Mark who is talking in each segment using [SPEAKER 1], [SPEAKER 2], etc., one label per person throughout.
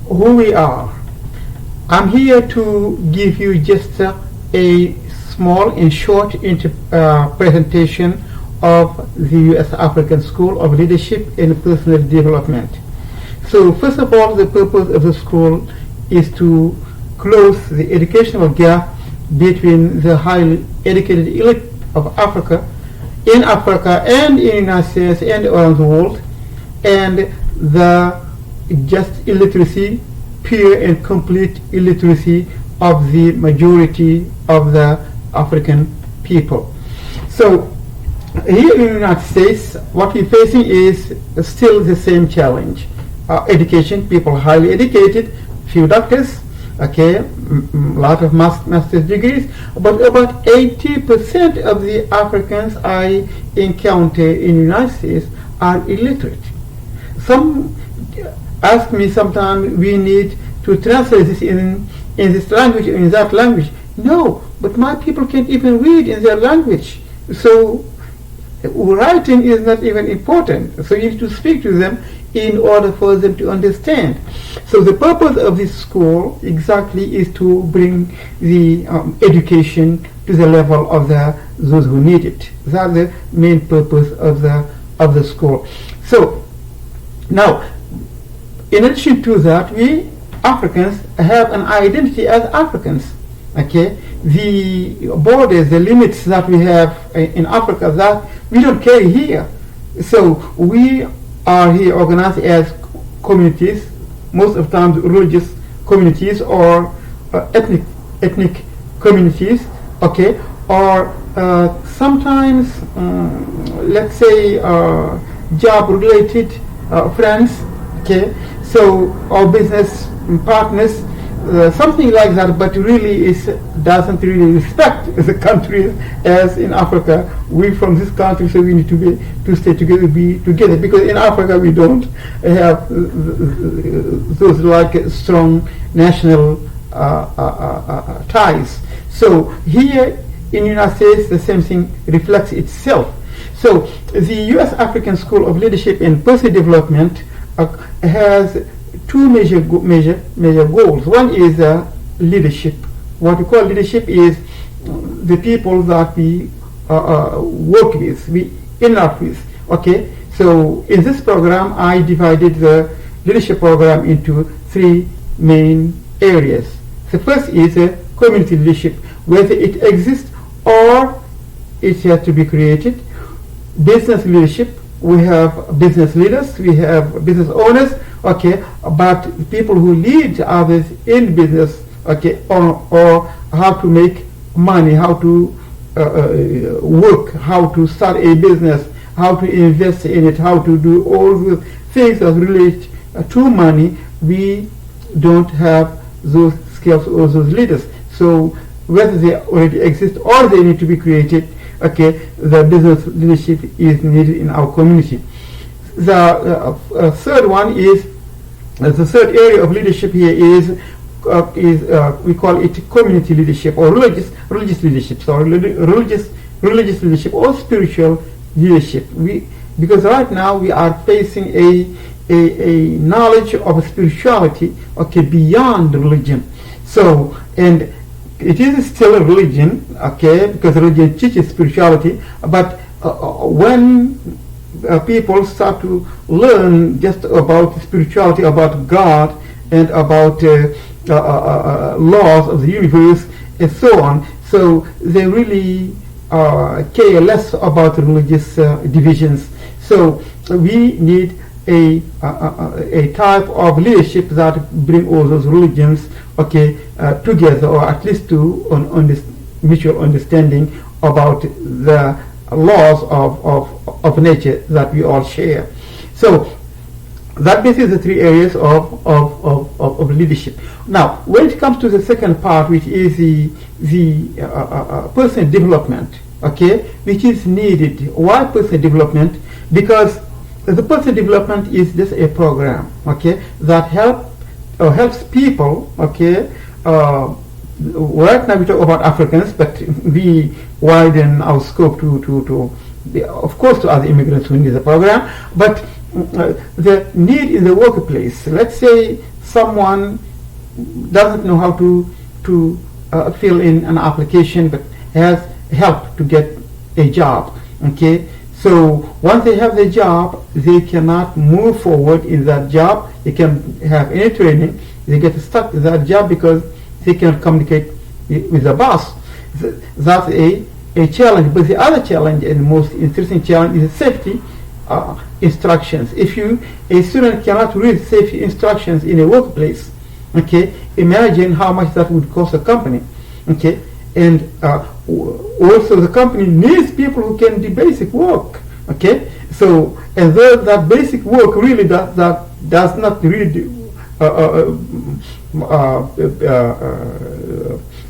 [SPEAKER 1] who we are. I'm here to give you just a small and short presentation of the U.S. African School of Leadership and Personal Development. So first of all, the purpose of the school is to close the educational gap between the highly educated elite of Africa, in Africa and in the United States and around the world, and the just illiteracy, pure and complete illiteracy of the majority of the African people. So here in the United States, what we're facing is still the same challenge. Education, people highly educated, few doctors, okay, a lot of master's degrees, but about 80% of the Africans I encounter in the United States are illiterate. Some ask me sometimes, we need to translate this in this language or in that language. No, but my people can't even read in their language. So writing is not even important. So you need to speak to them in order for them to understand. So the purpose of this school exactly is to bring the education to the level of those who need it. That's the main purpose of the school. So now, in addition to that, we Africans have an identity as Africans. Okay, the borders, the limits that we have in Africa, that we don't carry here. So we are here organized as communities, most of the time religious communities or ethnic communities, okay, or sometimes let's say job-related friends, okay, so our business partners, something like that, but really doesn't really respect the countries as in Africa. We from this country, so we need to stay together, be together, because in Africa we don't have those like strong national ties. So here in the United States, the same thing reflects itself. So the U.S. African School of Leadership and Personal Development has two major goals. One is leadership. What we call leadership is the people that we work with, we interact with. Okay, so in this program, I divided the leadership program into three main areas. The first is community leadership, whether it exists or it has to be created. Business leadership, we have business leaders, we have business owners, okay, but people who lead others in business, okay, or how to make money, how to work, how to start a business, how to invest in it, how to do all the things that relate to money. We don't have those skills or those leaders. So whether they already exist or they need to be created, okay, the business leadership is needed in our community. The third one is, the third area of leadership here is we call it community leadership or religious leadership. So religious leadership or spiritual leadership. Because right now we are facing a knowledge of spirituality, okay, beyond religion. So, and it is still a religion, okay, because religion teaches spirituality, but when people start to learn just about spirituality, about God, and about laws of the universe, and so on, so they really care less about religious divisions. So we need a type of leadership that bring all those religions, okay, together, or at least to on this mutual understanding about the laws of nature that we all share. So that basically the three areas of leadership. Now, when it comes to the second part, which is the personal development, okay, which is needed. Why personal development? Because the personal development is just a program, okay, that helps people, okay. Right now we talk about Africans, but we widen our scope to of course, to other immigrants who need the program. But the need in the workplace. Let's say someone doesn't know how to fill in an application, but has help to get a job. Okay, so once they have the job, they cannot move forward in that job. They can have any training. They get stuck in that job because they cannot communicate with the boss. That's a challenge. But the other challenge, and most interesting challenge, is safety instructions. If a student cannot read safety instructions in a workplace, okay, imagine how much that would cost a company. Okay, and also the company needs people who can do basic work. Okay, so and though that basic work really does not really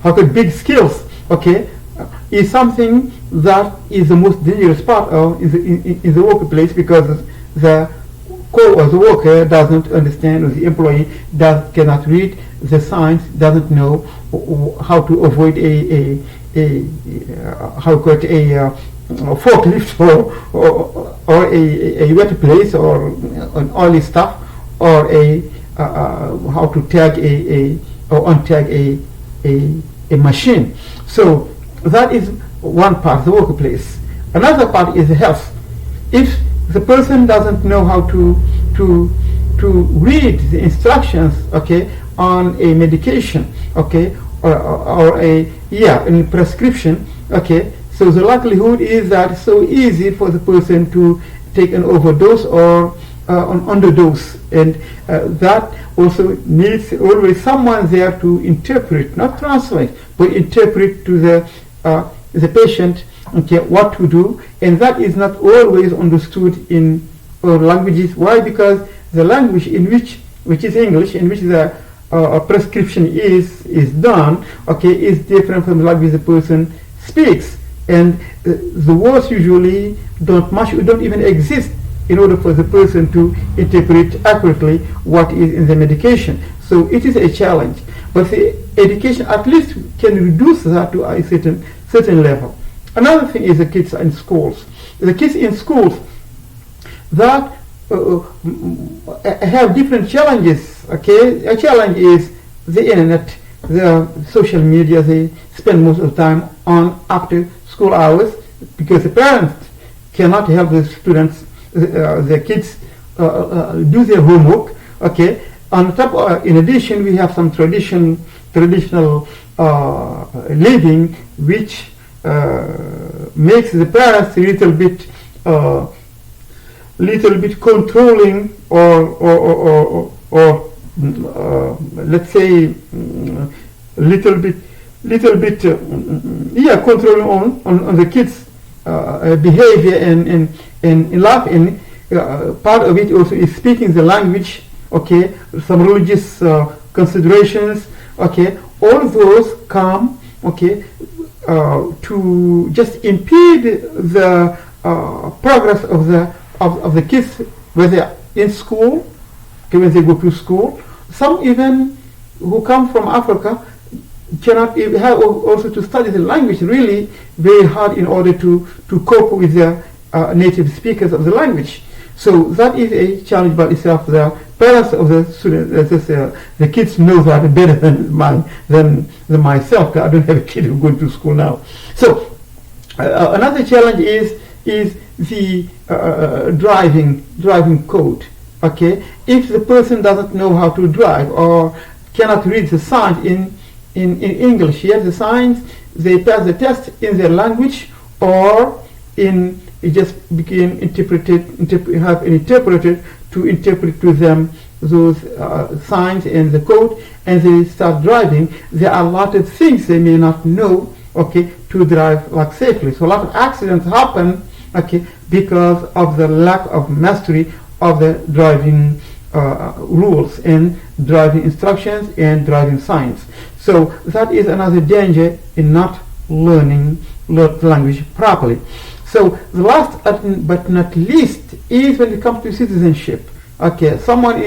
[SPEAKER 1] have big skills. Okay, is something that is the most dangerous part of in the workplace, because the the worker doesn't understand, or the employee cannot read the signs, doesn't know how to avoid a forklift or a wet place or an oily stuff, or how to tag or untag a machine. So that is one part, the workplace. Another part is health. If the person doesn't know how to read the instructions, okay, on a medication, okay, or a prescription, okay, so the likelihood is that it's so easy for the person to take an overdose or an underdose, and that also needs always someone there to interpret, not translate, but interpret to the patient, okay, what to do, and that is not always understood in our languages. Why? Because the language in which is English, in which the prescription is done, okay, is different from the language the person speaks, and the words usually don't even exist in order for the person to interpret accurately what is in the medication. So it is a challenge, but the education at least can reduce that to a certain level. Another thing is the kids in schools. The kids in schools that have different challenges. Okay, a challenge is the internet, the social media. They spend most of the time on after school hours because the parents cannot help the students, their kids do their homework. Okay, on top, in addition, we have some traditional living, which makes the parents a little bit controlling, or let's say little bit controlling on the kids' behavior and life. And part of it also is speaking the language. Okay, some religious considerations. Okay, all those come, okay, to just impede the progress of the kids when they are in school, okay, when they go to school. Some even who come from Africa cannot even have also to study the language really very hard in order to cope with the native speakers of the language. So that is a challenge by itself. The parents of the students, the kids know that better than myself. I don't have a kid who goes to school now. So another challenge is the driving code. Okay, if the person doesn't know how to drive or cannot read the signs in English, yet the signs, they pass the test in their language, or it just became have an interpreter to interpret to them those signs and the code, and they start driving. There are a lot of things they may not know, okay, to drive like safely. So a lot of accidents happen, okay, because of the lack of mastery of the driving rules and driving instructions and driving signs. So that is another danger in not learning language properly. So the last but not least is when it comes to citizenship. Okay, someone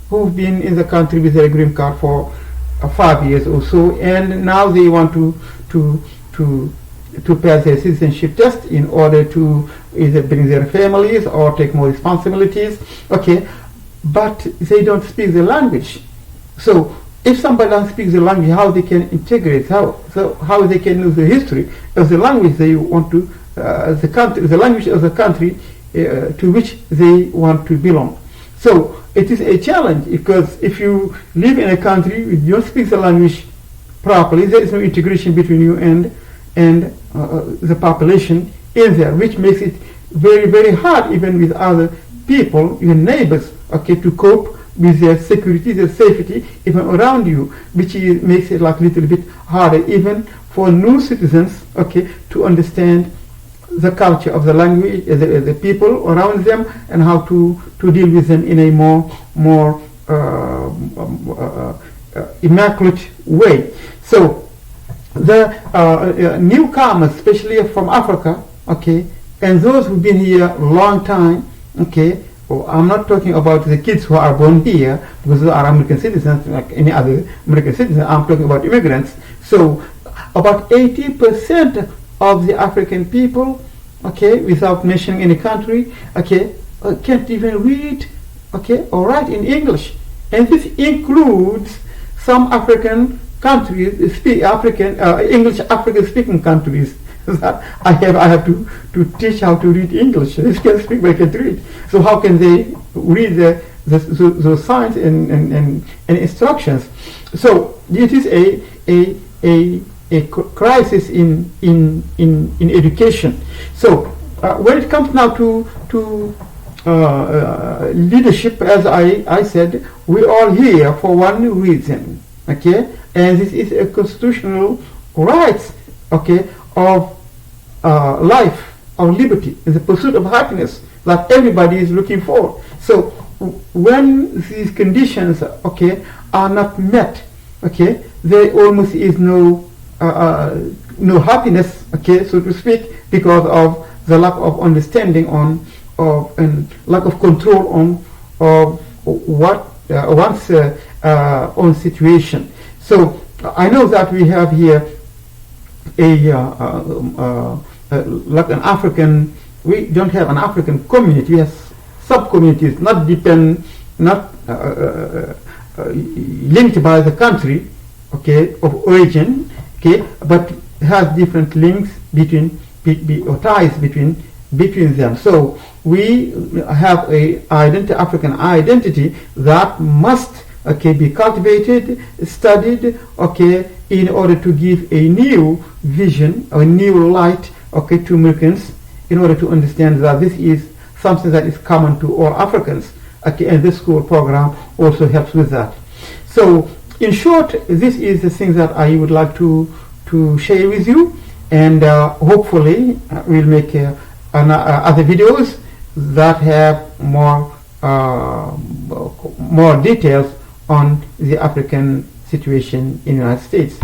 [SPEAKER 1] who've been in the country with their green card for 5 years or so, and now they want to to pass their citizenship test in order to either bring their families or take more responsibilities. Okay, but they don't speak the language. So if somebody doesn't speak the language, how they can integrate? How they can know the history of the language they want to, the country, the language of the country to which they want to belong. So it is a challenge, because if you live in a country you don't speak the language properly, there is no integration between you and the population in there, which makes it very, very hard, even with other people, your neighbors, okay, to cope with their security, their safety, even around you, which makes it like a little bit harder, even for new citizens, okay, to understand the culture of the language, the people around them, and how to deal with them in a more immaculate way. So the newcomers, especially from Africa, okay, and those who've been here a long time, okay, I'm not talking about the kids who are born here, because they are American citizens like any other American citizen. I'm talking about immigrants. So about 80% of the African people, okay, without mentioning any country, okay, can't even read, okay, or write in English. And this includes some African countries, English African speaking countries. That I have to teach how to read English. They can speak, but can't read. So how can they read those signs and instructions? So it is a crisis in education. So when it comes now to leadership, as I said, we are here for one reason, okay, and this is a constitutional rights, okay, of life, of liberty, in the pursuit of happiness that everybody is looking for. So when these conditions, okay, are not met, okay, there almost is no happiness, okay, so to speak, because of the lack of understanding and lack of control on what one's own situation. So I know that we have here like an African, we don't have an African community, we have sub-communities, not linked by the country, okay, of origin, okay, but has different links or ties between them. So we have a African identity that must, okay, be cultivated, studied, okay, in order to give a new vision or a new light, okay, to Americans, in order to understand that this is something that is common to all Africans, okay, and this school program also helps with that. So in short, this is the thing that I would like to share with you, and hopefully we'll make other videos that have more details on the African situation in the United States.